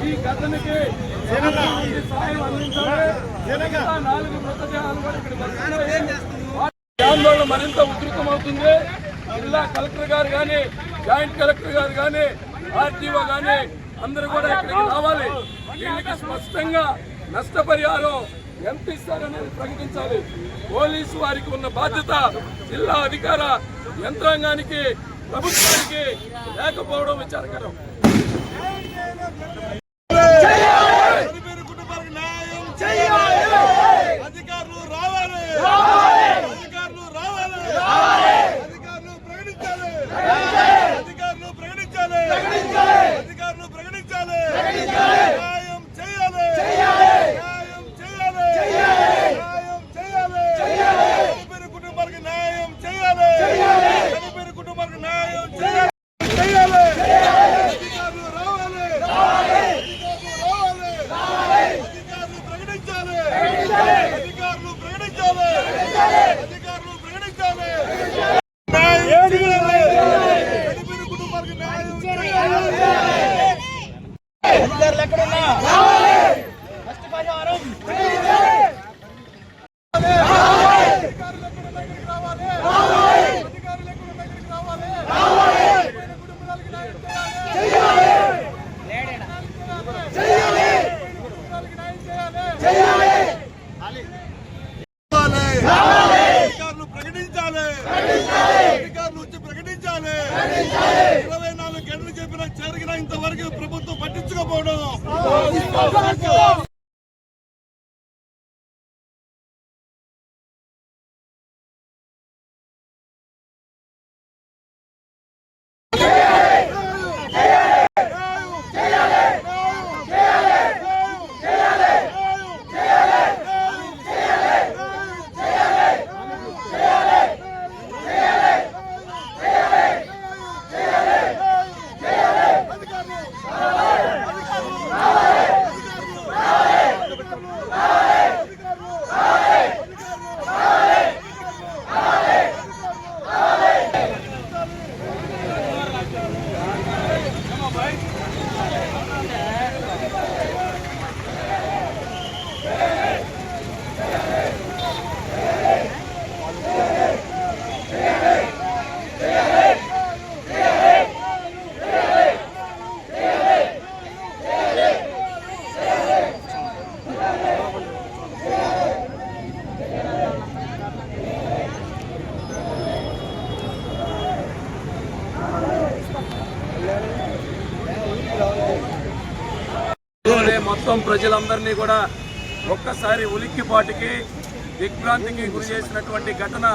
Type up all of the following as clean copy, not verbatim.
ఈ ఘటనకి సాయం అందించాలి. 4 మృతదేహాలు కూడా ఇక్కడ ఆందోళన మరింత ఉధృతమవుతుంది. జిల్లా కలెక్టర్ గారు కానీ, జాయింట్ కలెక్టర్ గారు కానీ, ఆర్టీఓ కానీ అందరూ కూడా ఇక్కడికి రావాలి. వీళ్ళకి స్పష్టంగా నష్టపరిహారం ఎంత ఇస్తారనేది ప్రకటించాలి. పోలీసు వారికి ఉన్న బాధ్యత జిల్లా అధికార యంత్రాంగానికి, ప్రభుత్వానికి లేకపోవడం విచారకరం. అధికారులు రావాలి, అధికారులు రావాలి, అధికారులు ప్రకటించాలి, అధికారులు ప్రకటించాలి, అధికారులు ప్రకటించాలి, న్యాయం చేయాలి, న్యాయం చేయాలి, న్యాయం చేయాలి, చనిపోయిన కుటుంబాలకు న్యాయం చేయాలి, చనిపోయిన కుటుంబాలకు న్యాయం చేయాలి, చేయాలి. అధికారులు రావాలి, అధికారులు రావాలి, అధికారులు ప్రకటించాలి, అధికారులు ప్రకటించాలి, అధికారులు ప్రకటించాలి, న్యాయం చేయాలి, చనిపోయిన కుటుంబాలకు న్యాయం చేయాలి. అధికారులు ఎక్కడున్నా నష్టపరిహారం అధికారులు ఎక్కడ దగ్గరికి రావాలి, అధికారులు ఎక్కడ దగ్గరికి రావాలి, చనిపోయిన కుటుంబాలకు న్యాయం చేయాలి, అధికారులు ప్రకటించాలి, అధికారులు వచ్చి ప్రకటించాలి. 24 గంటలు చెప్పినా జరిగిన ఇంతవరకు ప్రభుత్వం పట్టించుకోకపోవడం మొత్తం ప్రజలందరినీ కూడా ఒక్కసారి ఉలిక్కిపాటికి దిగ్భ్రాంతికి గురి చేసినటువంటి ఘటన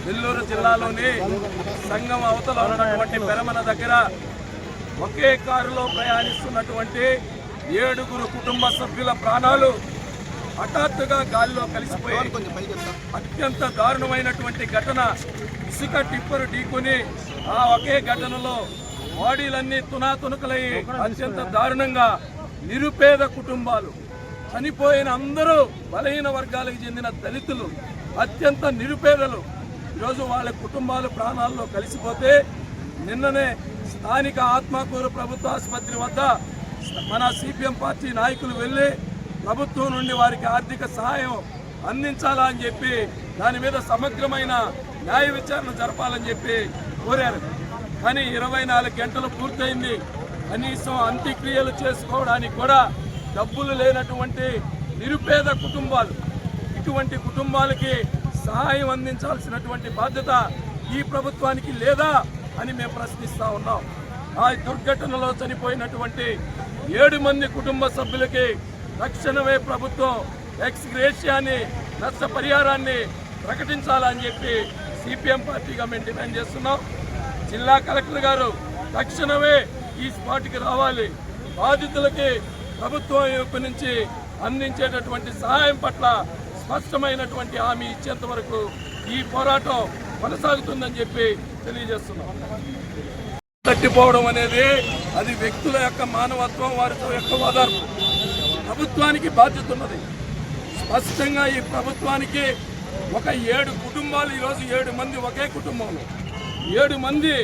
నెల్లూరు జిల్లాలోని సంగం అవతల ఉన్నటువంటి పెరమన దగ్గర ఒకే కారులో ప్రయాణిస్తున్నటువంటి 7 కుటుంబ సభ్యుల ప్రాణాలు హఠాత్తుగా గాలిలో కలిసిపోయాయి. అత్యంత దారుణమైనటువంటి ఘటన. ఇసుక టిప్పరు ఢీకొని ఆ ఒకే ఘటనలో బాడీలన్నీ తునాతునకలయ్యి అత్యంత దారుణంగా నిరుపేద కుటుంబాలు, చనిపోయిన అందరూ బలహీన వర్గాలకు చెందిన దళితులు, అత్యంత నిరుపేదలు ఈరోజు వాళ్ళ కుటుంబాలు ప్రాణాల్లో కలిసిపోతే నిన్ననే స్థానిక ఆత్మకూరు ప్రభుత్వ ఆసుపత్రి వద్ద మన సిపిఎం పార్టీ నాయకులు వెళ్ళి ప్రభుత్వం నుండి వారికి ఆర్థిక సహాయం అందించాలా అని చెప్పి దాని మీద సమగ్రమైన న్యాయ విచారణ జరపాలని చెప్పి కోరారు. కానీ 24 గంటలు పూర్తయింది. కనీసం అంత్యక్రియలు చేసుకోవడానికి కూడా డబ్బులు లేనటువంటి నిరుపేద కుటుంబాలు, ఇటువంటి కుటుంబాలకి సహాయం అందించాల్సినటువంటి బాధ్యత ఈ ప్రభుత్వానికి లేదా అని మేము ప్రశ్నిస్తా ఉన్నాం. ఆ దుర్ఘటనలో చనిపోయినటువంటి 7 మంది కుటుంబ సభ్యులకి తక్షణమే ప్రభుత్వం ఎక్స్ గ్రేషియాని నష్టపరిహారాన్ని ప్రకటించాలని చెప్పి సిపిఎం పార్టీగా మేము డిమాండ్ చేస్తున్నాం. జిల్లా కలెక్టర్ గారు తక్షణమే ఈ స్పాట్కి రావాలి. బాధితులకి ప్రభుత్వం వైపు నుంచి అందించేటటువంటి సహాయం పట్ల స్పష్టమైనటువంటి హామీ ఇచ్చేంత వరకు ఈ పోరాటం కొనసాగుతుందని చెప్పి తెలియజేస్తున్నాం. తట్టిపోవడం అనేది అది వ్యక్తుల యొక్క మానవత్వం, వారితో యొక్క ఓదార్పు. ప్రభుత్వానికి బాధ్యత ఉన్నది. స్పష్టంగా ఈ ప్రభుత్వానికి ఒక 7 కుటుంబాలు, ఈరోజు 7 మంది ఒకే కుటుంబంలో 7 మంది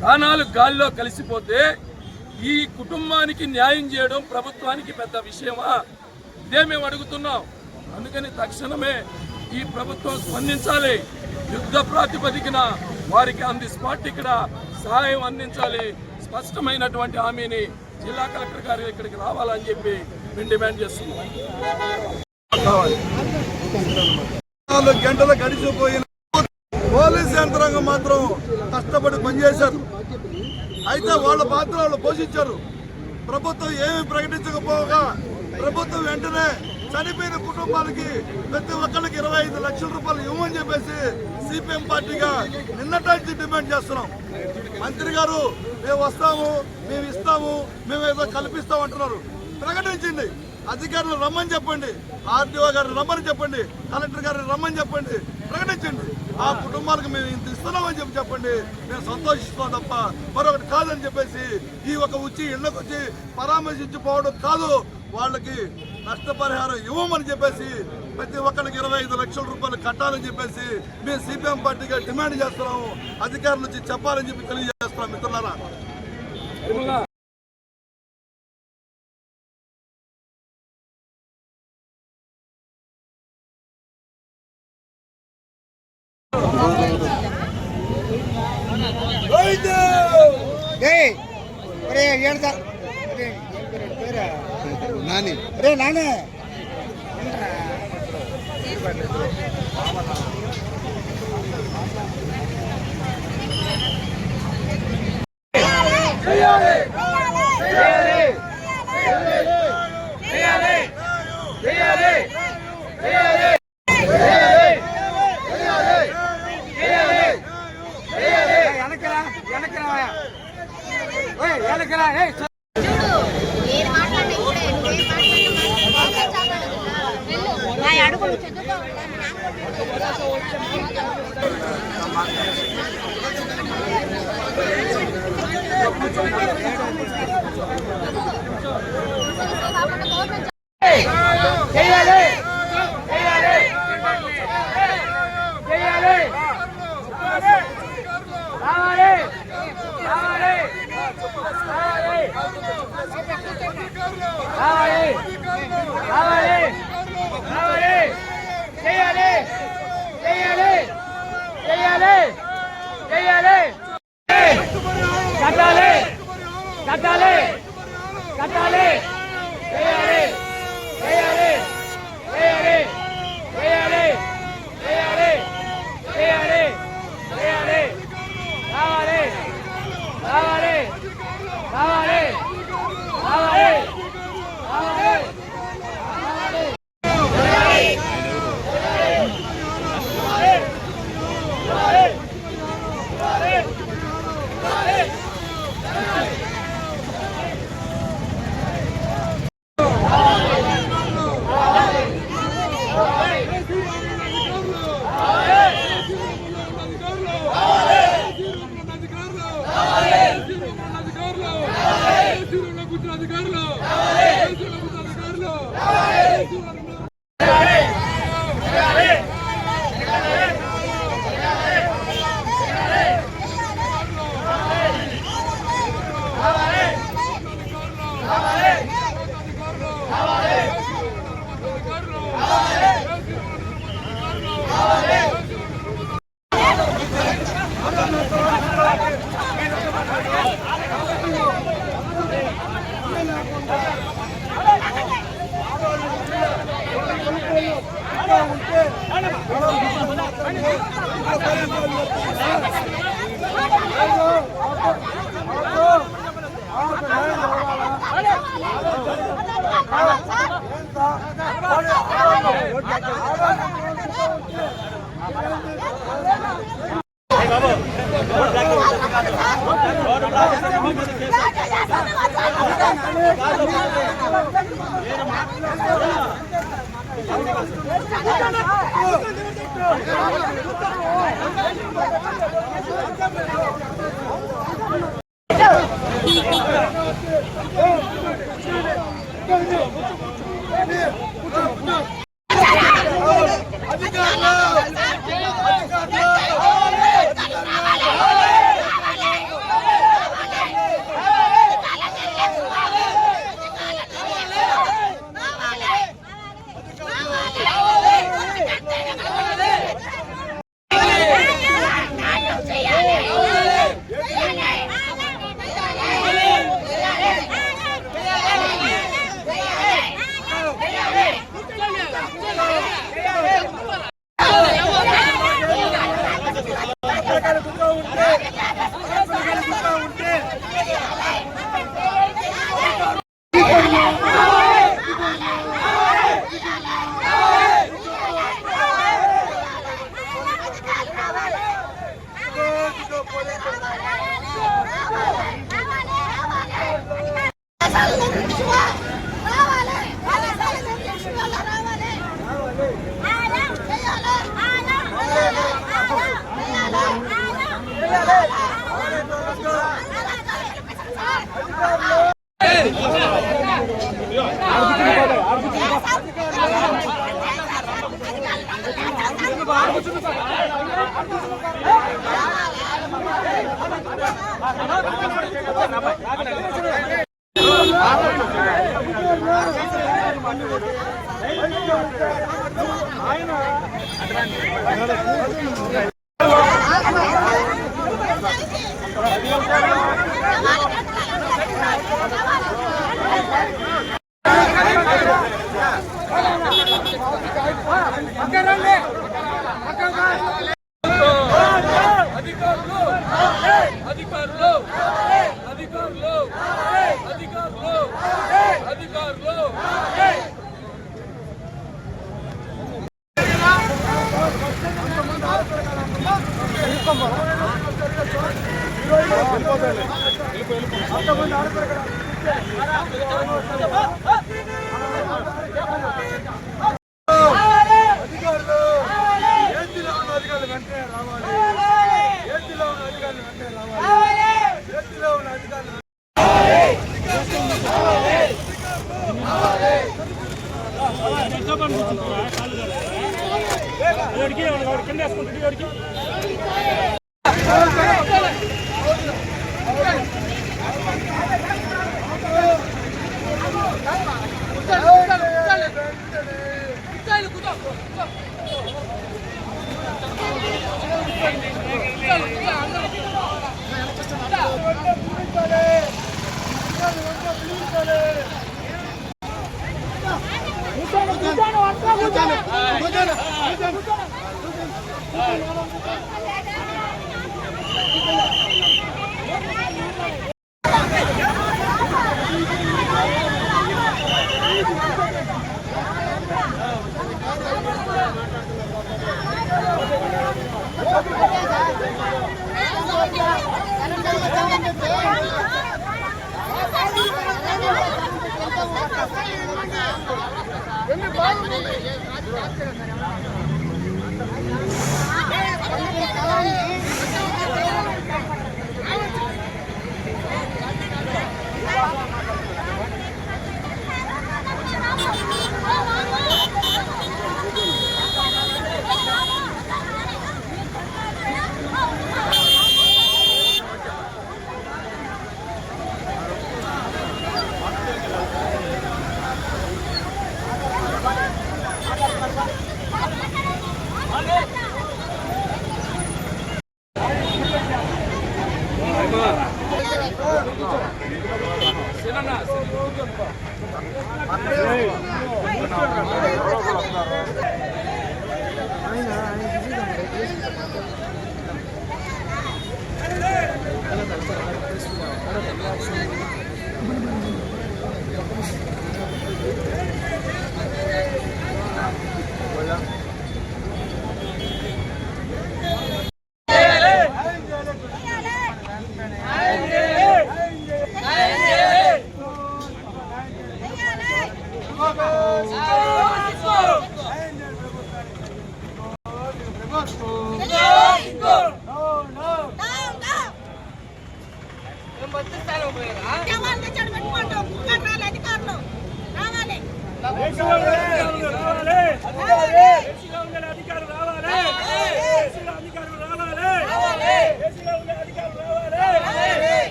ప్రాణాలు గాలిలో కలిసిపోతే ఈ కుటుంబానికి న్యాయం చేయడం ప్రభుత్వానికి పెద్ద విషయమా? ఇదే మేము అడుగుతున్నాం. అందుకని తక్షణమే ఈ ప్రభుత్వం స్పందించాలి. యుద్ధ ప్రాతిపదికన వారికి ఆన్ ది స్పాట్ ఇక్కడ సహాయం అందించాలి. స్పష్టమైనటువంటి హామీని జిల్లా కలెక్టర్ గారు ఇక్కడికి రావాలని చెప్పి మేము డిమాండ్ చేస్తున్నాం. 4 గంటలు గడిచిపోయిన పోలీస్ యంత్రాంగం మాత్రం కష్టపడి పనిచేశారు. అయితే వాళ్ళ పాత్ర వాళ్ళు పోషించారు. ప్రభుత్వం ఏమి ప్రకటించకపోగా ప్రభుత్వం వెంటనే చనిపోయిన కుటుంబాలకి ప్రతి ఒక్కరికి 25 లక్షల రూపాయలు ఇవ్వమని చెప్పేసి సిపిఎం పార్టీగా నిన్నటి డిమాండ్ చేస్తున్నాం. మంత్రి గారు మేము వస్తాము, మేము ఇస్తాము, మేము ఏదో కల్పిస్తాం అంటున్నారు. ప్రకటించింది. అధికారులు రమ్మని చెప్పండి, ఆర్డీఓ గారు రమ్మని చెప్పండి, కలెక్టర్ గారు రమ్మని చెప్పండి, ప్రకటించండి. ఆ కుటుంబాలకు మేము ఇంత ఇస్తున్నామని చెప్పండి. మేము సంతోషిస్తాం తప్ప మరొకటి కాదని చెప్పేసి ఈ ఒక ఇళ్లకు వచ్చి పరామర్శించిపోవడం కాదు, వాళ్ళకి నష్టపరిహారం ఇవ్వమని చెప్పేసి ప్రతి ఒక్కరికి 25 లక్షల రూపాయలు కట్టాలని చెప్పేసి మేము సిపిఎం పార్టీగా డిమాండ్ చేస్తున్నాము. అధికారులు వచ్చి చెప్పాలని చెప్పి తెలియజేస్తున్నాం. మిత్రులారా, నాని రే నానే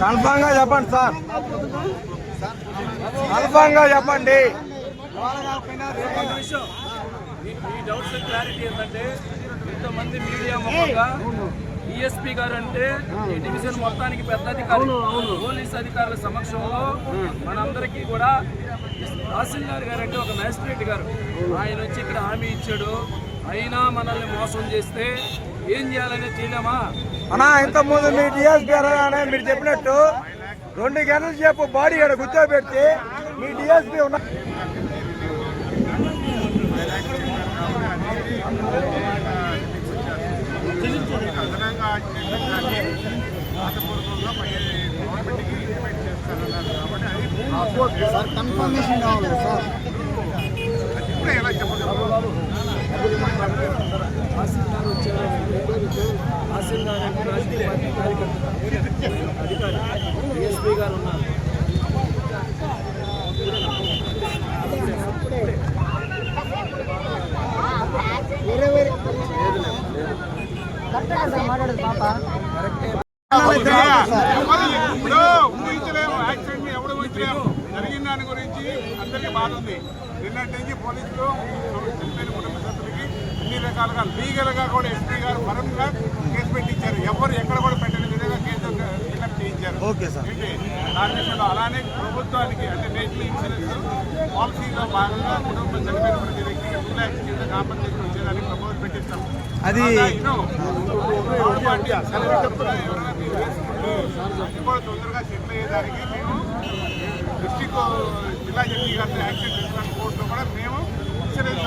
కన్ఫామ్ గా చెప్పండి సార్, కన్ఫామ్ గా చెప్పండి. ఈ డౌట్స్ క్లారిటీ ఏంటంటే ఇంతమంది మీడియా ముఖంగా డిఎస్పీ గారు అంటే ఈ డివిజన్ మొత్తానికి పెద్ద అధికారి, పోలీస్ అధికారుల సమక్షంలో మనందరికీ కూడా తహసీల్దార్ గారు అంటే ఒక మ్యాజిస్ట్రేట్ గారు ఆయన వచ్చి ఇక్కడ హామీ ఇచ్చాడు. అయినా మనల్ని మోసం చేస్తే ఏం చేయాలని చేయలేమా అన్నా? ఇంతకుముందు మీ డిఎస్పీ గారు మీరు చెప్పినట్టు 2 గంటల సేపు బాడీ ఇక్కడ కూర్చోబెడితే మీ డిఎస్పీ ఉన్న కన్ఫర్మేషన్ కావాలి సార్. తహసీల్దార్ వచ్చారు, తహసీల్దార్ అంటే రాజకీయ పార్టీ కార్యకర్త అధికారి, డిఎస్పీ గారు ఉన్నారు. జరిగిన దాని గురించి అందరికీ బాధ ఉంది. నిన్నటి నుంచి పోలీసులు చనిపోయిన కుటుంబ సభ్యులకి అన్ని రకాలుగా లీగల్గా కూడా ఎస్పీ గారు పరంగా కేసు పెట్టించారు. ఎవరు ఎక్కడ కూడా పెట్టని విధంగా కేసు పికప్ చేయించారు. దాని విషయంలో అలానే ప్రభుత్వానికి అంటే నేషనల్ ఇన్సూరెన్స్ పాలసీలో భాగంగా కుటుంబ చనిపోయిన ప్రతి వ్యక్తికి 2 lakhs కింద కాంపన్సేషన్ వచ్చేదానికి ప్రపోజల్ పెట్టిస్తాం. అది కూడా తొందరగా సెటిల్ అయ్యేదానికి మేము డిస్ట్రిక్ట్ జిల్లా జడ్జి గారి యాక్షన్ తీసుకున్న కోర్టులో కూడా మేము ఇన్సూరెన్స్